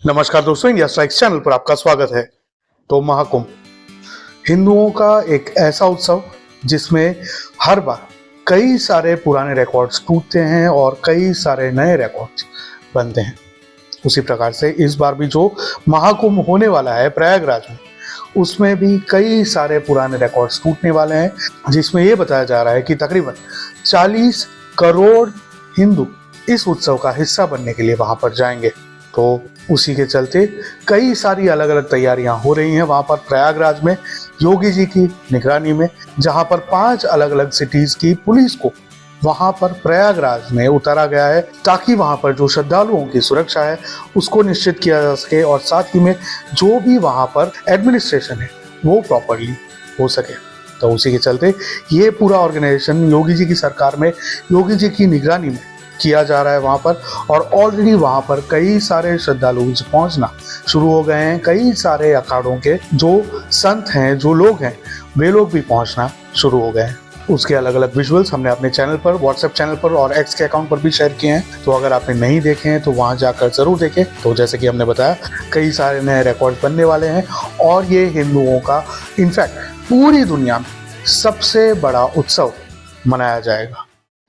नमस्कार दोस्तों, India strikes channel पर आपका स्वागत है। तो महाकुंभ हिंदुओं का एक ऐसा उत्सव जिसमें हर बार कई सारे पुराने रिकॉर्ड्स टूटते हैं और कई सारे नए रिकॉर्ड्स बनते हैं। उसी प्रकार से इस बार भी जो महाकुंभ होने वाला है प्रयागराज में, उसमें भी कई सारे पुराने रिकॉर्ड्स टूटने वाले हैं, जिसमें ये बताया जा रहा है कि तकरीबन 40 करोड़ हिंदू इस उत्सव का हिस्सा बनने के लिए वहां पर जाएंगे। तो उसी के चलते कई सारी अलग अलग तैयारियां हो रही हैं वहां पर प्रयागराज में योगी जी की निगरानी में, जहां पर 5 अलग अलग सिटीज की पुलिस को वहां पर प्रयागराज में उतारा गया है, ताकि वहां पर जो श्रद्धालुओं की सुरक्षा है उसको निश्चित किया जा सके और साथ ही में जो भी वहां पर एडमिनिस्ट्रेशन है वो प्रॉपरली हो सके। तो उसी के चलते ये पूरा ऑर्गेनाइजेशन योगी जी की सरकार में, योगी जी की निगरानी में किया जा रहा है वहां पर। और ऑलरेडी वहां पर कई सारे श्रद्धालु पहुंचना शुरू हो गए हैं। कई सारे अखाड़ों के जो संत हैं, जो लोग हैं, वे लोग भी पहुंचना शुरू हो गए हैं। उसके अलग अलग विजुअल्स हमने अपने चैनल पर, व्हाट्सएप चैनल पर और एक्स के अकाउंट पर भी शेयर किए हैं। तो अगर आपने नहीं देखे हैं तो वहां जाकर जरूर देखें। तो जैसे कि हमने बताया, कई सारे नए रिकॉर्ड बनने वाले हैं और ये हिंदुओं का इनफैक्ट पूरी दुनिया में सबसे बड़ा उत्सव मनाया जाएगा।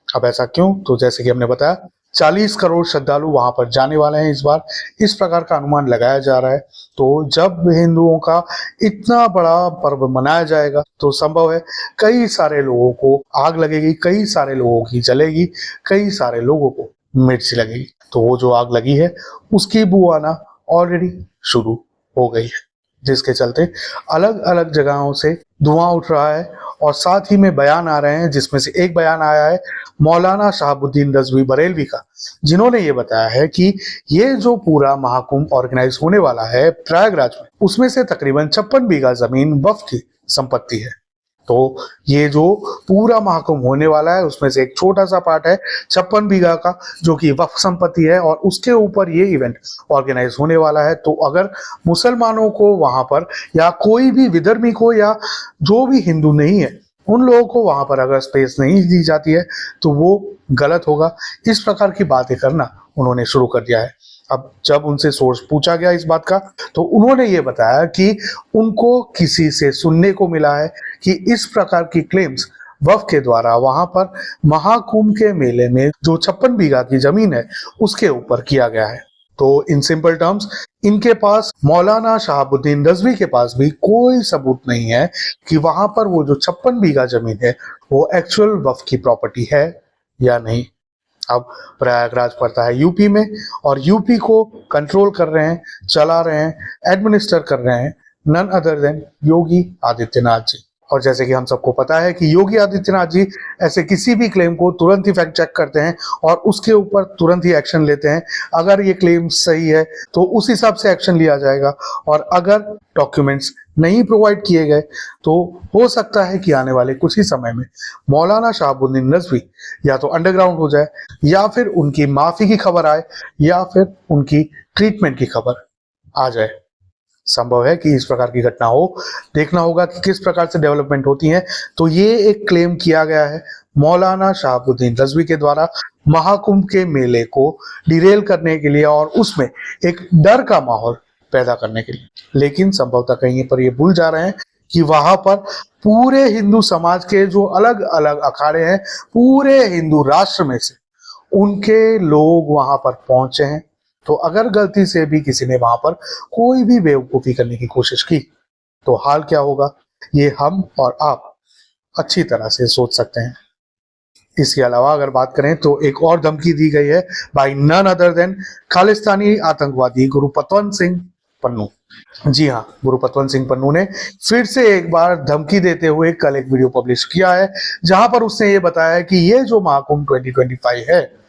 अब ऐसा क्यों? तो जैसे कि हमने बताया, 40 करोड़ श्रद्धालु वहां पर जाने वाले हैं इस बार, इस प्रकार का अनुमान लगाया जा रहा है। तो जब हिंदुओं का इतना बड़ा पर्व मनाया जाएगा तो संभव है कई सारे लोगों को आग लगेगी, कई सारे लोगों की जलेगी, कई सारे लोगों को मिर्च लगेगी। तो वो जो आग लगी है उसकी बू आना ऑलरेडी शुरू हो गई है, जिसके चलते अलग अलग जगहों से धुआं उठ रहा है और साथ ही में बयान आ रहे हैं, जिसमें से एक बयान आया है मौलाना शहाबुद्दीन रजवी बरेलवी का, जिन्होंने ये बताया है कि ये जो पूरा महाकुंभ ऑर्गेनाइज होने वाला है प्रयागराज में, उसमें से तकरीबन 56 बीघा जमीन वक्फ की संपत्ति है। तो ये जो पूरा महाकुंभ होने वाला है उसमें से एक छोटा सा पार्ट है 56 बीघा का, जो कि वक्फ संपत्ति है और उसके ऊपर ये इवेंट ऑर्गेनाइज होने वाला है। तो अगर मुसलमानों को वहां पर, या कोई भी विधर्मी को, या जो भी हिंदू नहीं है, उन लोगों को वहां पर अगर स्पेस नहीं दी जाती है तो वो गलत होगा। इस प्रकार की बातें करना उन्होंने शुरू कर दिया है। अब जब उनसे सोर्स पूछा गया इस बात का, तो उन्होंने ये बताया कि उनको किसी से सुनने को मिला है कि इस प्रकार की क्लेम्स वक्फ के द्वारा वहां पर महाकुंभ के मेले में जो 56 बीघा की जमीन है उसके ऊपर किया गया है। तो इन सिंपल टर्म्स, इनके पास, मौलाना शहाबुद्दीन रजवी के पास भी कोई सबूत नहीं है कि वहां पर वो जो 56 बीघा जमीन है वो एक्चुअल वक्फ की प्रॉपर्टी है या नहीं। अब प्रयागराज पड़ता है यूपी में और यूपी को कंट्रोल कर रहे हैं, चला रहे हैं, एडमिनिस्टर कर रहे हैं none other then Yogi Adityanath ji. और जैसे कि हम सबको पता है कि योगी आदित्यनाथ जी ऐसे किसी भी क्लेम को तुरंत ही फैक्ट चेक करते हैं और उसके ऊपर तुरंत ही एक्शन लेते हैं। अगर ये क्लेम सही है तो उस हिसाब से एक्शन लिया जाएगा, और अगर डॉक्यूमेंट्स नहीं प्रोवाइड किए गए तो हो सकता है कि आने वाले कुछ ही समय में मौलाना शहाबुद्दीन रजवी या तो अंडरग्राउंड हो जाए, या फिर उनकी माफी की खबर आए, या फिर उनकी ट्रीटमेंट की खबर आ जाए। संभव है कि इस प्रकार की घटना हो। देखना होगा कि किस प्रकार से डेवलपमेंट होती है। तो ये एक क्लेम किया गया है मौलाना शहाबुद्दीन रजवी के द्वारा महाकुंभ के मेले को डिरेल करने के लिए और उसमें एक डर का माहौल पैदा करने के लिए। लेकिन संभवतः कहीं पर ये भूल जा रहे हैं कि वहां पर पूरे हिंदू समाज के जो अलग अलग अखाड़े हैं, पूरे हिंदू राष्ट्र में से उनके लोग वहां पर पहुंचे हैं। तो अगर गलती से भी किसी ने वहां पर कोई भी बेवकूफी करने की कोशिश की तो हाल क्या होगा, ये हम और आप अच्छी तरह से सोच सकते हैं। इसके अलावा अगर बात करें तो एक और धमकी दी गई है बाय नन अदर देन खालिस्तानी आतंकवादी गुरुपतवंत सिंह पन्नू। जी हाँ, गुरुपतवंत सिंह पन्नू ने फिर से एक बार धमकी देते हुए कल एक वीडियो पब्लिश किया है, जहां पर उसने ये बताया है कि ये जो महाकुंभ 2025 है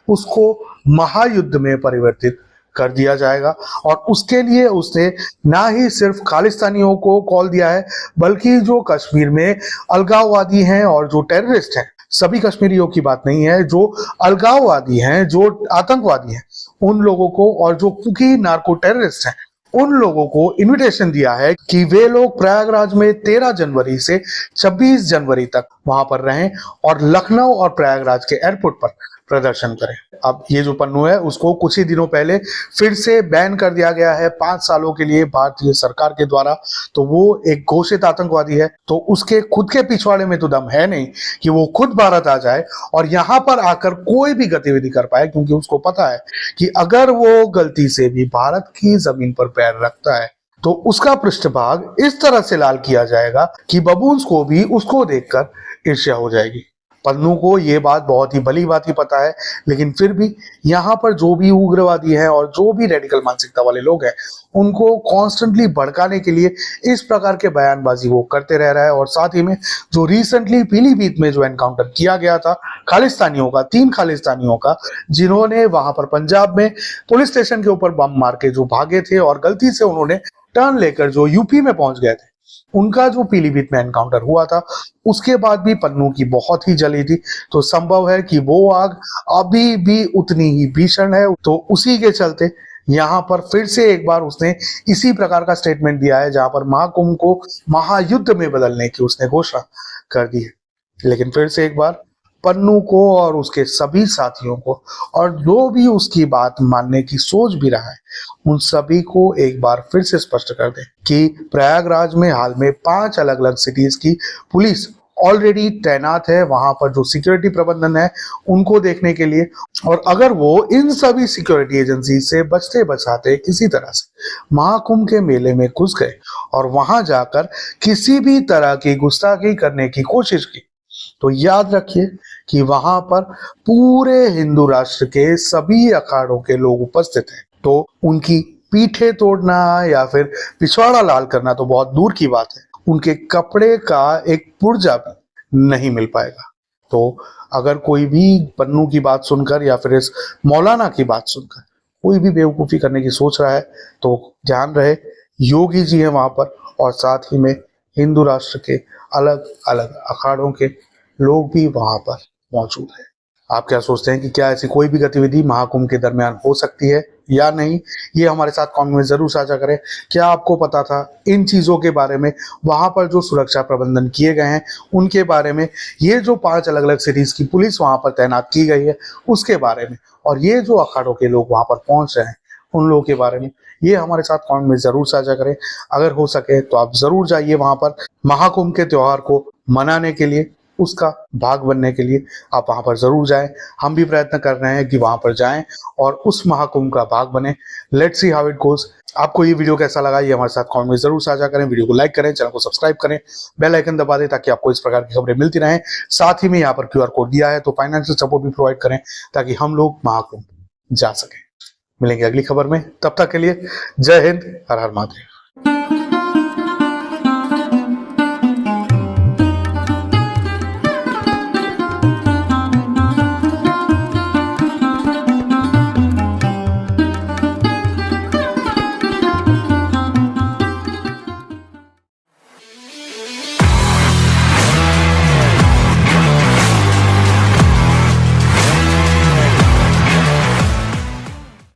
उसको महायुद्ध में परिवर्तित कर दिया जाएगा। और उसके लिए उसने ना ही सिर्फ खालिस्तानियों को कॉल दिया है, बल्कि जो कश्मीर में अलगाववादी हैं और जो टेररिस्ट हैं, सभी कश्मीरियों की बात नहीं है, जो अलगाववादी हैं, जो आतंकवादी हैं, उन लोगों को, और जो कुकी नार्को टेररिस्ट हैं, उन लोगों को इनविटेशन दिया है कि वे लोग प्रयागराज में 13 जनवरी से 26 जनवरी तक वहां पर रहें और लखनऊ और प्रयागराज के एयरपोर्ट पर प्रदर्शन करें। अब ये जो पन्नू है उसको कुछ ही दिनों पहले फिर से बैन कर दिया गया है 5 सालों के लिए भारतीय सरकार के द्वारा। तो वो एक घोषित आतंकवादी है, तो उसके खुद के पिछवाड़े में तो दम है नहीं कि वो खुद भारत आ जाए और यहाँ पर आकर कोई भी गतिविधि कर पाए, क्योंकि उसको पता है कि अगर वो गलती से भी भारत की जमीन पर पैर रखता है तो उसका पृष्ठभाग इस तरह से लाल किया जाएगा कि बबून्स को भी उसको देखकर ईर्ष्या हो जाएगी। पन्नू को ये बात बहुत ही भली भांति पता है, लेकिन फिर भी यहाँ पर जो भी उग्रवादी हैं और जो भी रेडिकल मानसिकता वाले लोग हैं उनको कॉन्स्टेंटली भड़काने के लिए इस प्रकार के बयानबाजी वो करते रह रहा है। और साथ ही में जो रिसेंटली पीलीभीत में जो एनकाउंटर किया गया था खालिस्तानियों का, 3 खालिस्तानियों का, जिन्होंने वहां पर पंजाब में पुलिस स्टेशन के ऊपर बम मार के जो भागे थे और गलती से उन्होंने टर्न लेकर जो यूपी में पहुंच गए थे, उनका जो पीलीभीत में एनकाउंटर हुआ था उसके बाद भी पन्नू की बहुत ही जली थी। तो संभव है कि वो आग अभी भी उतनी ही भीषण है। तो उसी के चलते यहाँ पर फिर से एक बार उसने इसी प्रकार का स्टेटमेंट दिया है, जहां पर महाकुंभ को महायुद्ध में बदलने की उसने घोषणा कर दी है। लेकिन फिर से एक बार पन्नू को और उसके सभी साथियों को और जो भी उसकी बात मानने की सोच भी रहा है उन सभी को एक बार फिर से स्पष्ट कर दें कि प्रयागराज में हाल में 5 अलग अलग सिटीज की पुलिस ऑलरेडी तैनात है वहां पर, जो सिक्योरिटी प्रबंधन है उनको देखने के लिए। और अगर वो इन सभी सिक्योरिटी एजेंसी से बचते बचाते किसी तरह से महाकुंभ के मेले में घुस गए और वहां जाकर किसी भी तरह की गुस्ताखी करने की कोशिश की, तो याद रखिए कि वहां पर पूरे हिंदू राष्ट्र के सभी अखाड़ों के लोग उपस्थित हैं। तो उनकी पीठे तोड़ना या फिर पिछवाड़ा लाल करना तो बहुत दूर की बात है, उनके कपड़े का एक पुर्जा भी नहीं मिल पाएगा। तो अगर कोई भी पन्नू की बात सुनकर या फिर इस मौलाना की बात सुनकर कोई भी बेवकूफ़ी करने की सोच रहा है तो ध्यान रहे योगी जी हैं वहां पर, और साथ ही में हिंदू राष्ट्र के अलग अलग अखाड़ों के लोग भी वहां पर मौजूद है। आप क्या सोचते हैं कि क्या ऐसी कोई भी गतिविधि महाकुंभ के दरमियान हो सकती है या नहीं? ये हमारे साथ कमेंट में जरूर साझा करें। क्या आपको पता था इन चीजों के बारे में, वहां पर जो सुरक्षा प्रबंधन किए गए हैं उनके बारे में, ये जो 5 अलग अलग सिटीज की पुलिस वहां पर तैनात की गई है उसके बारे में, और ये जो अखाड़ों के लोग वहां पर पहुंच रहे हैं उन लोगों के बारे में, ये हमारे साथ कमेंट में जरूर साझा करें। अगर हो सके तो आप जरूर जाइए वहां पर महाकुंभ के त्योहार को मनाने के लिए, उसका भाग बनने के लिए आप वहां पर जरूर जाएं। हम भी प्रयत्न कर रहे हैं कि वहां पर जाएं और उस महाकुंभ का भाग बने। Let's see how it goes. आपको ये वीडियो कैसा लगा ये हमारे साथ कमेंट में जरूर साझा करें। वीडियो को लाइक करें, चैनल को सब्सक्राइब करें, बेल आइकन दबा दें ताकि आपको इस प्रकार की खबरें मिलती रहें। साथ ही में यहाँ पर QR कोड दिया है तो फाइनेंशियल सपोर्ट भी प्रोवाइड करें ताकि हम लोग महाकुंभ जा सकें। मिलेंगे अगली खबर में, तब तक के लिए जय हिंद, हर हर महादेव।